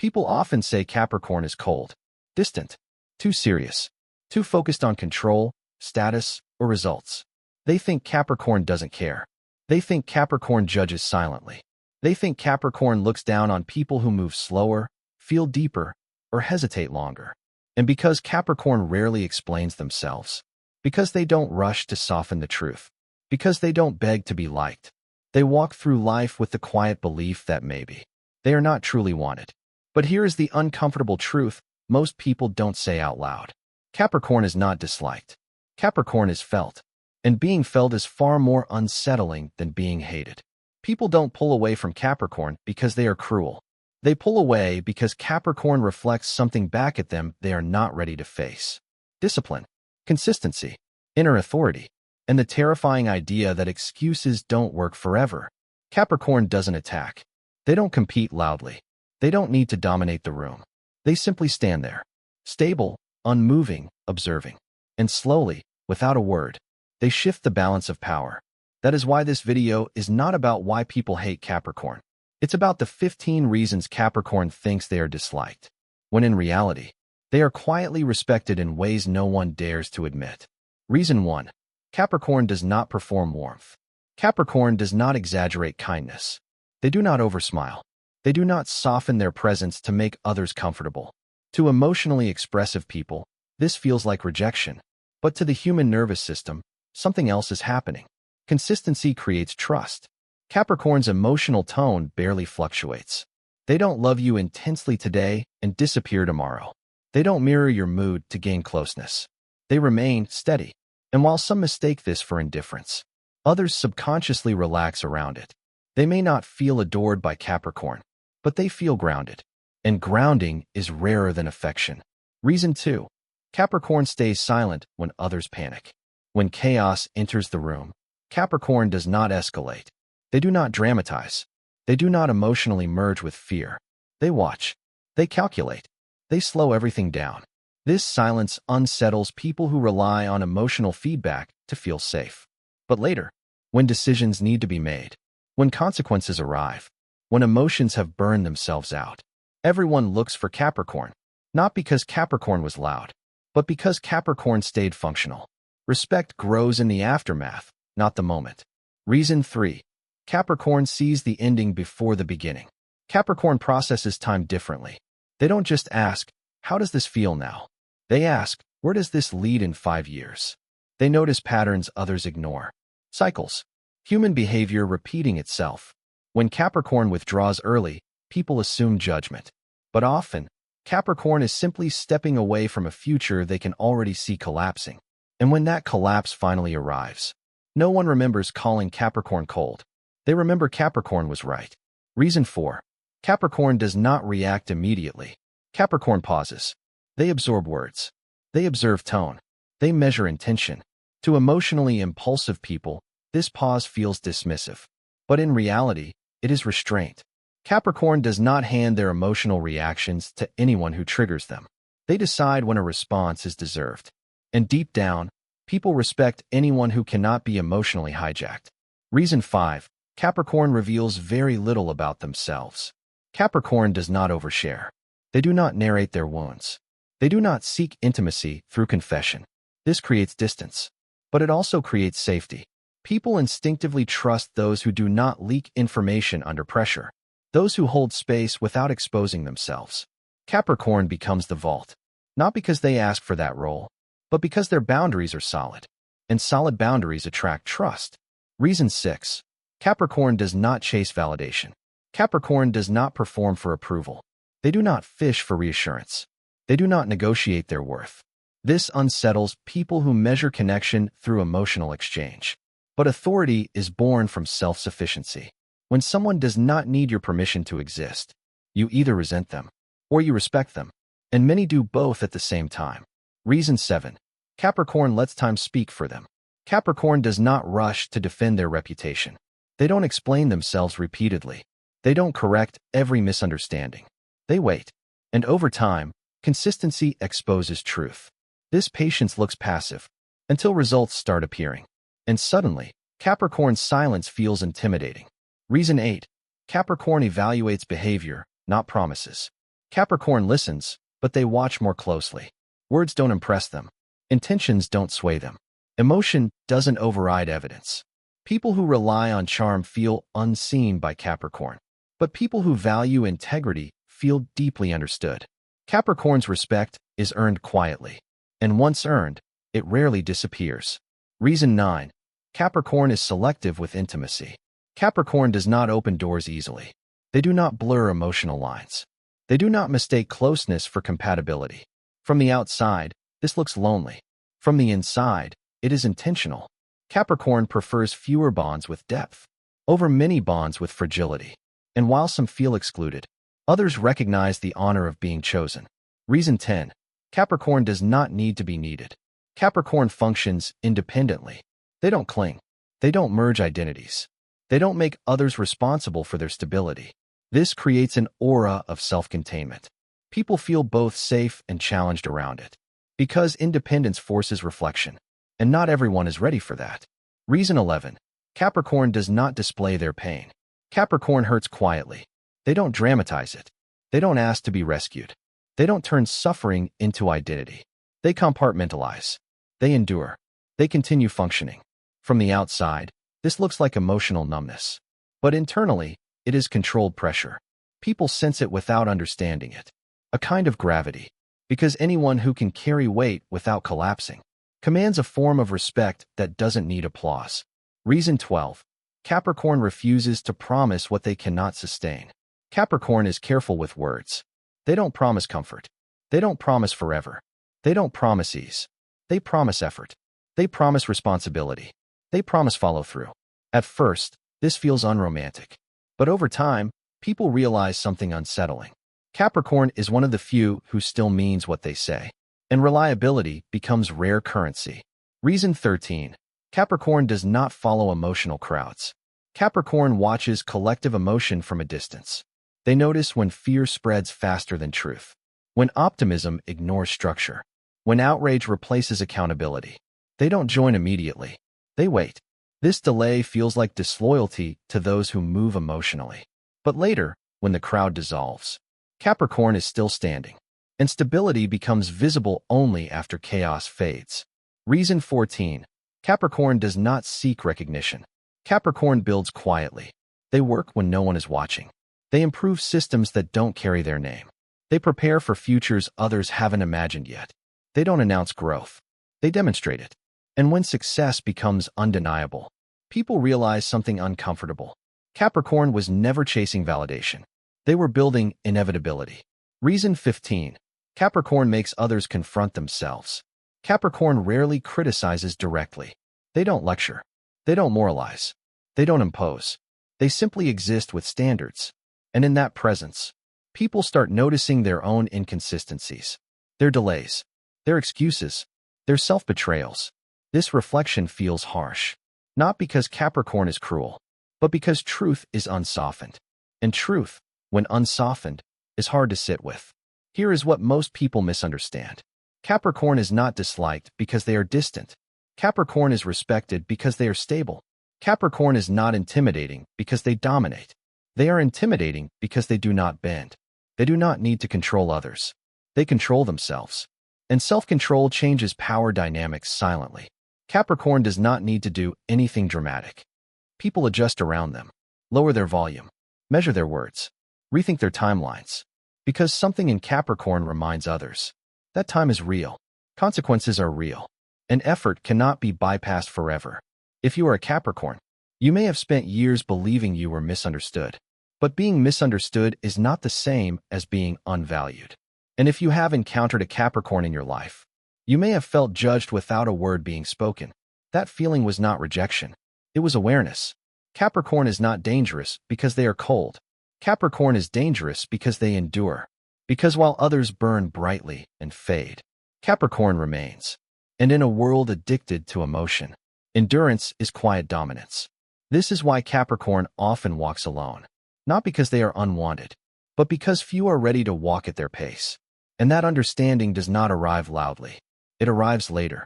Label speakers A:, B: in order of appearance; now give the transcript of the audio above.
A: People often say Capricorn is cold, distant, too serious, too focused on control, status, or results. They think Capricorn doesn't care. They think Capricorn judges silently. They think Capricorn looks down on people who move slower, feel deeper, or hesitate longer. And because Capricorn rarely explains themselves, because they don't rush to soften the truth, because they don't beg to be liked, they walk through life with the quiet belief that maybe they are not truly wanted. But here is the uncomfortable truth most people don't say out loud. Capricorn is not disliked. Capricorn is felt. And being felt is far more unsettling than being hated. People don't pull away from Capricorn because they are cruel. They pull away because Capricorn reflects something back at them they are not ready to face. Discipline, consistency, inner authority, and the terrifying idea that excuses don't work forever. Capricorn doesn't attack. They don't compete loudly. They don't need to dominate the room. They simply stand there, stable, unmoving, observing. And slowly, without a word, they shift the balance of power. That is why this video is not about why people hate Capricorn. It's about the 15 reasons Capricorn thinks they are disliked, when in reality, they are quietly respected in ways no one dares to admit. Reason 1. Capricorn does not perform warmth. Capricorn does not exaggerate kindness. They do not oversmile. They do not soften their presence to make others comfortable. To emotionally expressive people, this feels like rejection. But to the human nervous system, something else is happening. Consistency creates trust. Capricorn's emotional tone barely fluctuates. They don't love you intensely today and disappear tomorrow. They don't mirror your mood to gain closeness. They remain steady. And while some mistake this for indifference, others subconsciously relax around it. They may not feel adored by Capricorn, but they feel grounded. And grounding is rarer than affection. Reason 2. Capricorn stays silent when others panic. When chaos enters the room, Capricorn does not escalate. They do not dramatize. They do not emotionally merge with fear. They watch. They calculate. They slow everything down. This silence unsettles people who rely on emotional feedback to feel safe. But later, when decisions need to be made, when consequences arrive, when emotions have burned themselves out, everyone looks for Capricorn, not because Capricorn was loud, but because Capricorn stayed functional. Respect grows in the aftermath, not the moment. Reason 3. Capricorn sees the ending before the beginning. Capricorn processes time differently. They don't just ask, how does this feel now? They ask, where does this lead in 5 years? They notice patterns others ignore. Cycles. Human behavior repeating itself. When Capricorn withdraws early, people assume judgment. But often, Capricorn is simply stepping away from a future they can already see collapsing. And when that collapse finally arrives, no one remembers calling Capricorn cold. They remember Capricorn was right. Reason 4. Capricorn does not react immediately. Capricorn pauses. They absorb words. They observe tone. They measure intention. To emotionally impulsive people, this pause feels dismissive. But in reality, it is restraint. Capricorn does not hand their emotional reactions to anyone who triggers them. They decide when a response is deserved. And deep down, people respect anyone who cannot be emotionally hijacked. Reason 5. Capricorn reveals very little about themselves. Capricorn does not overshare. They do not narrate their wounds. They do not seek intimacy through confession. This creates distance, but it also creates safety. People instinctively trust those who do not leak information under pressure, those who hold space without exposing themselves. Capricorn becomes the vault, not because they ask for that role, but because their boundaries are solid, and solid boundaries attract trust. Reason 6. Capricorn does not chase validation. Capricorn does not perform for approval. They do not fish for reassurance. They do not negotiate their worth. This unsettles people who measure connection through emotional exchange. But authority is born from self-sufficiency. When someone does not need your permission to exist, you either resent them or you respect them, and many do both at the same time. Reason 7. Capricorn lets time speak for them. Capricorn does not rush to defend their reputation. They don't explain themselves repeatedly. They don't correct every misunderstanding. They wait. And over time, consistency exposes truth. This patience looks passive until results start appearing. And suddenly, Capricorn's silence feels intimidating. Reason 8. Capricorn evaluates behavior, not promises. Capricorn listens, but they watch more closely. Words don't impress them. Intentions don't sway them. Emotion doesn't override evidence. People who rely on charm feel unseen by Capricorn, but people who value integrity feel deeply understood. Capricorn's respect is earned quietly, and once earned, it rarely disappears. Reason 9. Capricorn is selective with intimacy. Capricorn does not open doors easily. They do not blur emotional lines. They do not mistake closeness for compatibility. From the outside, this looks lonely. From the inside, it is intentional. Capricorn prefers fewer bonds with depth over many bonds with fragility. And while some feel excluded, others recognize the honor of being chosen. Reason 10. Capricorn does not need to be needed. Capricorn functions independently. They don't cling. They don't merge identities. They don't make others responsible for their stability. This creates an aura of self-containment. People feel both safe and challenged around it. Because independence forces reflection, and not everyone is ready for that. Reason 11. Capricorn does not display their pain. Capricorn hurts quietly. They don't dramatize it. They don't ask to be rescued. They don't turn suffering into identity. They compartmentalize. They endure. They continue functioning. From the outside, this looks like emotional numbness. But internally, it is controlled pressure. People sense it without understanding it. A kind of gravity. Because anyone who can carry weight without collapsing commands a form of respect that doesn't need applause. Reason 12. Capricorn refuses to promise what they cannot sustain. Capricorn is careful with words. They don't promise comfort. They don't promise forever. They don't promise ease. They promise effort. They promise responsibility. They promise follow-through. At first, this feels unromantic. But over time, people realize something unsettling. Capricorn is one of the few who still means what they say, and reliability becomes rare currency. Reason 13. Capricorn does not follow emotional crowds. Capricorn watches collective emotion from a distance. They notice when fear spreads faster than truth, when optimism ignores structure, when outrage replaces accountability. They don't join immediately. They wait. This delay feels like disloyalty to those who move emotionally. But later, when the crowd dissolves, Capricorn is still standing, and stability becomes visible only after chaos fades. Reason 14. Capricorn does not seek recognition. Capricorn builds quietly. They work when no one is watching. They improve systems that don't carry their name. They prepare for futures others haven't imagined yet. They don't announce growth. They demonstrate it. And when success becomes undeniable, people realize something uncomfortable. Capricorn was never chasing validation. They were building inevitability. Reason 15. Capricorn makes others confront themselves. Capricorn rarely criticizes directly. They don't lecture. They don't moralize. They don't impose. They simply exist with standards. And in that presence, people start noticing their own inconsistencies, their delays, their excuses, their self-betrayals. This reflection feels harsh, not because Capricorn is cruel, but because truth is unsoftened. And truth, when unsoftened, is hard to sit with. Here is what most people misunderstand. Capricorn is not disliked because they are distant. Capricorn is respected because they are stable. Capricorn is not intimidating because they dominate. They are intimidating because they do not bend. They do not need to control others. They control themselves. And self-control changes power dynamics silently. Capricorn does not need to do anything dramatic. People adjust around them, lower their volume, measure their words, rethink their timelines. Because something in Capricorn reminds others. That time is real. Consequences are real. And effort cannot be bypassed forever. If you are a Capricorn, you may have spent years believing you were misunderstood. But being misunderstood is not the same as being unvalued. And if you have encountered a Capricorn in your life, you may have felt judged without a word being spoken. That feeling was not rejection. It was awareness. Capricorn is not dangerous because they are cold. Capricorn is dangerous because they endure. Because while others burn brightly and fade, Capricorn remains. And in a world addicted to emotion, endurance is quiet dominance. This is why Capricorn often walks alone. Not because they are unwanted, but because few are ready to walk at their pace. And that understanding does not arrive loudly. It arrives later,